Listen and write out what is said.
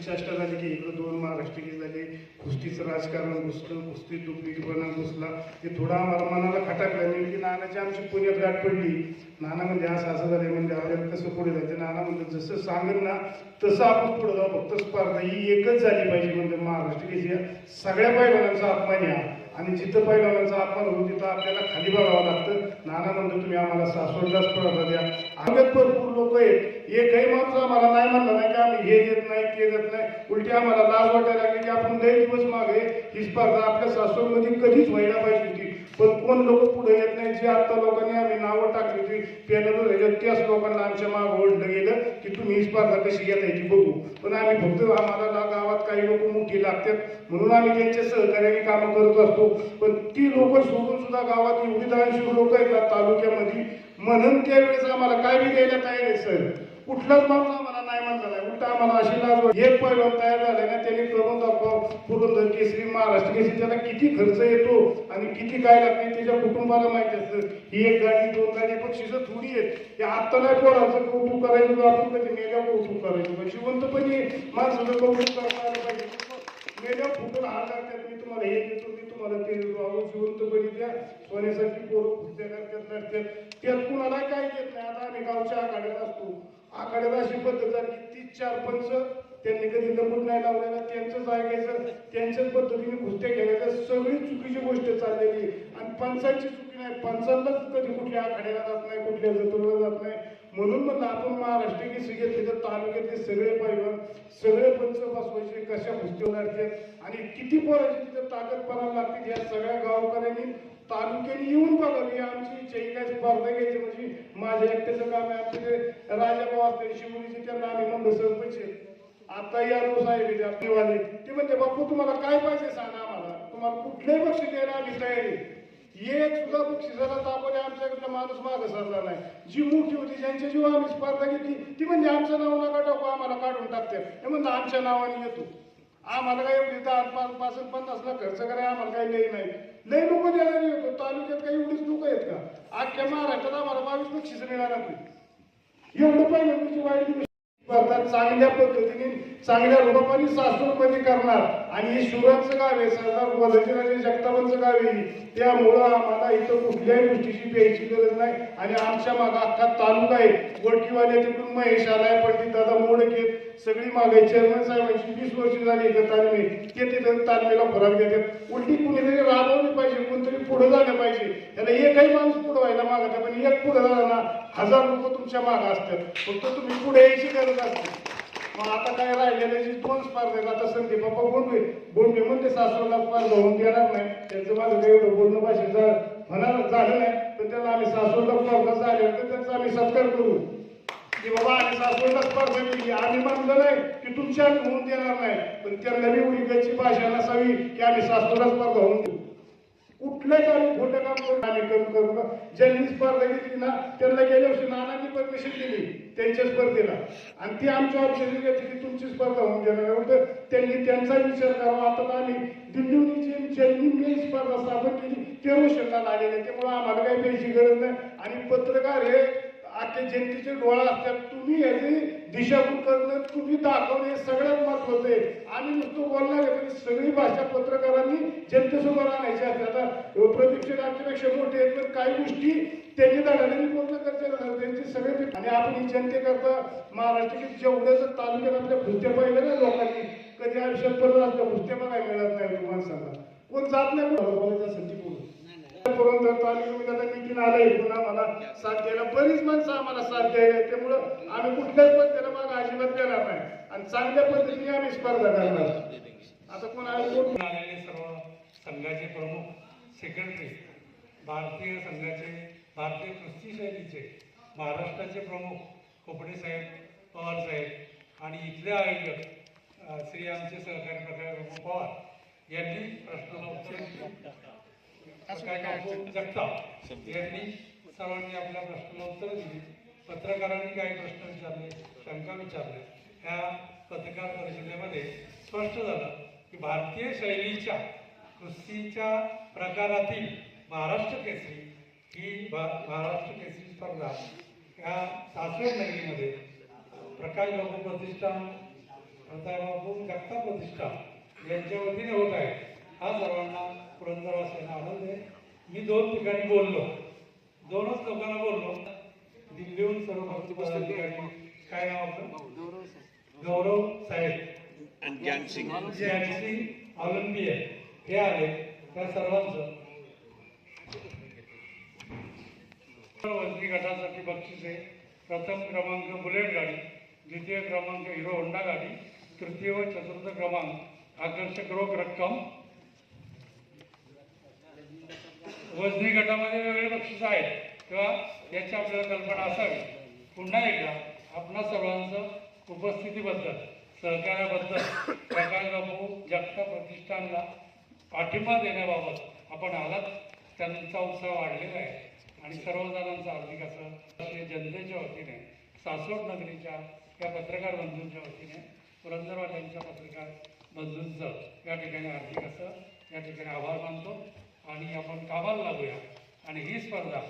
चेष्टा झाली की इकडं 2 महाराष्ट्र केस झाले, कुस्तीचं राजकारण घुसलं, कुस्ती दुपटीपणा घुसला. ते थोडा आम्हाला मनाला खटाकलं नाही की नानाची आमची पुण्यात गाठ पडली. नाना म्हणजे असं असं झालं म्हणजे आपल्याला कसं पुढे जायचं. नाना म्हणजे जसं सांगेल ना तसं आपण पुढे जाऊ, फक्त स्पर्धा ही एकच झाली पाहिजे. म्हणजे महाराष्ट्र केस सगळ्या पैलवानांचा अपमान या आणि जिथं पैलवानांचा अपमान होतो तिथं आपल्याला खाली बघावं लागतं. नाना म्हणतो तुम्ही आम्हाला सासवडलाच स्पर्धा द्या. आम्हाला भरपूर लोक आहेत, एकही माणूस आम्हाला नाही म्हणलं नाही की आम्ही हे देत नाही ते देत नाही. उलटी आम्हाला लाज वाटायला लागली की आपण लई दिवस मागे ही स्पर्धा आपल्या सासवडमध्ये कधीच व्हायला पाहिजे होती, पण कोण लोक पुढे येत नाही. जी आता लोकांनी आम्ही नावं टाकली होती पॅनलवर त्याच लोकांना आमच्या मागं ओढलं गेलं की तुम्ही ही स्पर्धा कशी घेताय ती बघू. पण आम्ही फक्त आम्हाला गावात काही लोक मोठी लागतात म्हणून आम्ही त्यांच्या सहकार्याने कामं करत असतो. पण ती लोक सोडून सुद्धा गावात एवढी 10 लोक आहेत ना तालुक्यामध्ये, म्हणून त्यावेळेस आम्हाला काय बी द्यायला तयार आहे सर. कुठलाच माणूस आम्हाला नाही म्हणला नाही, उलटा आम्हाला अशी लाज. एक पैलवान तयार झाले ना त्यांनी करून दाखवा पुरंदर केसरी महाराष्ट्र केसरी, त्याला किती खर्च येतो आणि किती काय लागते त्याच्या कुटुंबाला माहिती असतं. ही 1 गाडी 2 गाडी बक्षिसं थोडी आहेत. हे आत्ता नाही पोराचं कौतुक करायचं, आपण कधी मेल्या कौतुक करायचं. पण जिवंतपणे माणसाचं कौतुक करायला पाहिजे. मेल्या फुटून हार लागतात, मी तुम्हाला हे देतो मी तुम्हाला ते देतो. अहो जिवंतपणे द्या. सोन्यासाठी पोरं खुर्च्या करतात लढतात, त्यात कुणाला काय घेत नाही. आता आम्ही गावच्या आखाड्यात असतो, आखाड्यात अशी पद्धत झाली की 3-4 पंच त्यांनी कधी लंबून नाही लावलेला, त्यांचंच ऐकायचं, त्यांच्याच पद्धतीने कुस्त्या खेळायचं. सगळी चुकीची गोष्ट चाललेली आणि पंचांची चुकी नाही. पंचांनाच कधी कुठल्या आखाड्याला जात नाही, कुठल्या जत्रेला जात नाही. म्हणून म्हणलं आपण महाराष्ट्र केसरी घेतले तर तालुक्यातले सगळे पैलवान सगळे पंच बसवायचे, कशा कुस्त्या लढतात आणि किती पोराची तिथं ताकद पडायला लागते. या सगळ्या गावकऱ्यांनी तालुक्याने येऊन बघावी. आमची इच्छा ही काय स्पर्धा घ्यायची म्हणजे माझ्या एकट्याचं काम आहे. आमचे ते राजाभाऊ असते शिवरीचे, त्यांना आम्ही म्हणतो सरपंच आता या साहेब आपलीवाले ते म्हणते बापू तुम्हाला काय पाहिजे सांगा आम्हाला, तुम्हाला कुठलंही बक्षीस द्यायला आम्ही तयारी. एक सुद्धा बक्षिसाला तापले आमच्याकडला माणूस मागं सरला नाही. जी मोठी होती ज्यांच्या जीवा आम्ही स्पर्धा घेतली ती म्हणजे आमचं नाव नका टाकू, आम्हाला काढून टाकते. हे म्हणलं आमच्या नावाने येतो, आम्हाला काय एवढी 10-50 लाख खर्च करायला आम्हाला काही लई नाही. लई लोक द्यायला येतो. तालुक्यात काही एवढीच लोक आहेत का? अख्ख्या महाराष्ट्रात आम्हाला 22 बक्षीस मिळाला नाही. एवढं पाहिलं तुझी वाईट स्पर्धा चांगल्या पद्धतीने चांगल्या रूपाने सासवडमध्ये करणार. आणि हे शिवरांचं गाव आहे, सरदार वदराजे जगतापांचं गाव आहे. त्यामुळं आम्हाला इथं कुठल्याही गोष्टीची प्यायची गरज नाही. आणि आमच्या मागं अख्खा तालुका आहे. वडकीवाले तिकडून महेश आलाय, पंडित दादा मोडके सगळी मागे चेअरमन साहेबांची 20 वर्ष झाली इथं तालमी, ते तिथं तालमीला फरक देतात. उलटी कुणीतरी राबवली पाहिजे, कोणतरी पुढे झालं पाहिजे. त्याला एकही माणूस पुढे व्हायला मागत, पण एक पुढे झाला ना 1000 लोक तुमच्या मागं असतात. फक्त तुम्ही पुढे यायची गरज असते. मग आता काय राहिलेलं जी 2 स्पर्धा आहेत. आता संदीप बाप्पा बोंबे म्हणते सासवडला स्पर्धा होऊन देणार नाही. त्यांचं माझं काही एवढं बोलणं भाषेचं होणार झालं नाही, तर त्याला आम्ही सासवडला स्पर्धा झाल्या तर त्यांचा आम्ही सत्कार करू की बाबा आम्ही सासवडला स्पर्धा केली. आम्ही म्हणलं नाही की तुमच्या आम्ही होऊन देणार नाही, पण त्यांना बी एवढी गच्ची भाषा नसावी की आम्ही सासवडला स्पर्धा होऊन देऊ. कुठल्याही आम्ही खोटं काम करून आम्ही करू का? ज्यांनी स्पर्धा घेतली ना त्यांना गेल्या वर्षी नानांनी परमिशन दिली त्यांच्या स्पर्धेला, आणि ती आमच्या ऑब्जेक्टिव्ह घेतली की तुमची स्पर्धा होऊन देणार होतं. त्यांनी त्यांचा विचार करावा. आता आम्ही दिल्लीहून ज्यांनी मेन स्पर्धा स्थापन केली ते रोशनला आलेले, त्यामुळे आम्हाला काही द्यायची गरज नाही. आणि पत्रकार हे अख्ख्या जनतेचे डोळा असतात. तुम्ही याची दिशाभूल करणं, तुम्ही दाखवणे सगळ्यात महत्वाचं आहे. आम्ही नुसतं बोलणार आहे, पण सगळी भाषा पत्रकारांनी जनतेसमोर आणायची असते. आता प्रदीपचे आमच्यापेक्षा मोठे आहेत, पण काही गोष्टी त्यांनी दाखवण्याची बोलणं गरजेचं त्यांची सगळे. आणि आपण जनतेकरता महाराष्ट्रातील जेवढं जर तालुक्यात आपल्या कुस्त्या पाहिल्या ना लोकांनी, कधी आयुष्यात परत आपल्या कुस्त्या बघायला मिळत नाही. तुम्हाला सांगा कोण जात नाही बोलायचं असेल ती बोलू. पुरंदर तालुक्यात नितीन आलंय पुन्हा मला साथ द्यायला, बरीच माणसं आम्हाला साथ द्यायला. त्यामुळं आम्ही कुठल्याच पद्धतीला माग अजिबात देणार नाही आणि चांगल्या पद्धतीने आम्ही स्पर्धा करणार. आता कोण आलेले सर्व संघाचे प्रमुख सेक्रेटरी, भारतीय संघाचे, भारतीय कुस्ती शैलीचे महाराष्ट्राचे प्रमुख खोपडे साहेब, पवार साहेब आणि इथले आयोजक श्री आमचे सहकारी प्रकाश पवार यांनी प्रश्नाला उत्तर जगताप यांनी सर्वांनी आपल्या प्रश्नाला उत्तर दिली. पत्रकारांनी काही प्रश्न विचारले, शंका विचारल्या. ह्या पत्रकार परिषदेमध्ये स्पष्ट झालं की भारतीय शैलीच्या कुस्तीच्या प्रकारातील महाराष्ट्र केसरी ही महाराष्ट्र केसरी स्पर्धा ह्या सासवड नगरीमध्ये प्रकाश बाबू प्रतिष्ठान, प्रतापबाबू जगताप प्रतिष्ठान यांच्या वतीने होत आहे हा सर्वांना पुरंदरवासियांना आनंद आहे. मी 2 ठिकाणी बोललो, 2च लोकांना बोललो. दिल्लीहून सर्व भक्त पदाधिकारी, काय नाव आपलं, गौरव साहेब आणि ज्ञानसिंग ऑलिम्पियन हे आले. त्या सर्वांचं वजनी गटासाठी बक्षिसे: प्रथम क्रमांक बुलेट गाडी, द्वितीय क्रमांक हिरो होंडा गाडी, तृतीय व चतुर्थ क्रमांक आकर्षक रोख रक्कम. वजनी गटामध्ये वेगवेगळे बक्षीस आहेत तेव्हा याची आपल्याला कल्पना असावी. पुन्हा एकदा आपणा सर्वांचं उपस्थितीबद्दल, सहकार्याबद्दल, प्रकाशबाबू जगताप प्रतिष्ठानला पाठिंबा देण्याबाबत आपण आलात, त्यांचा उत्साह वाढलेला आहे आणि सर्वजणांचं हार्दिक असं जनतेच्या वतीने, सासवड नगरीच्या या पत्रकार बंधूंच्या वतीने, पुरंदरवाल्यांच्या पत्रकार बंधूंचं या ठिकाणी हार्दिक असं या ठिकाणी आभार मानतो आणि आपण कामाला लागूया आणि ही स्पर्धा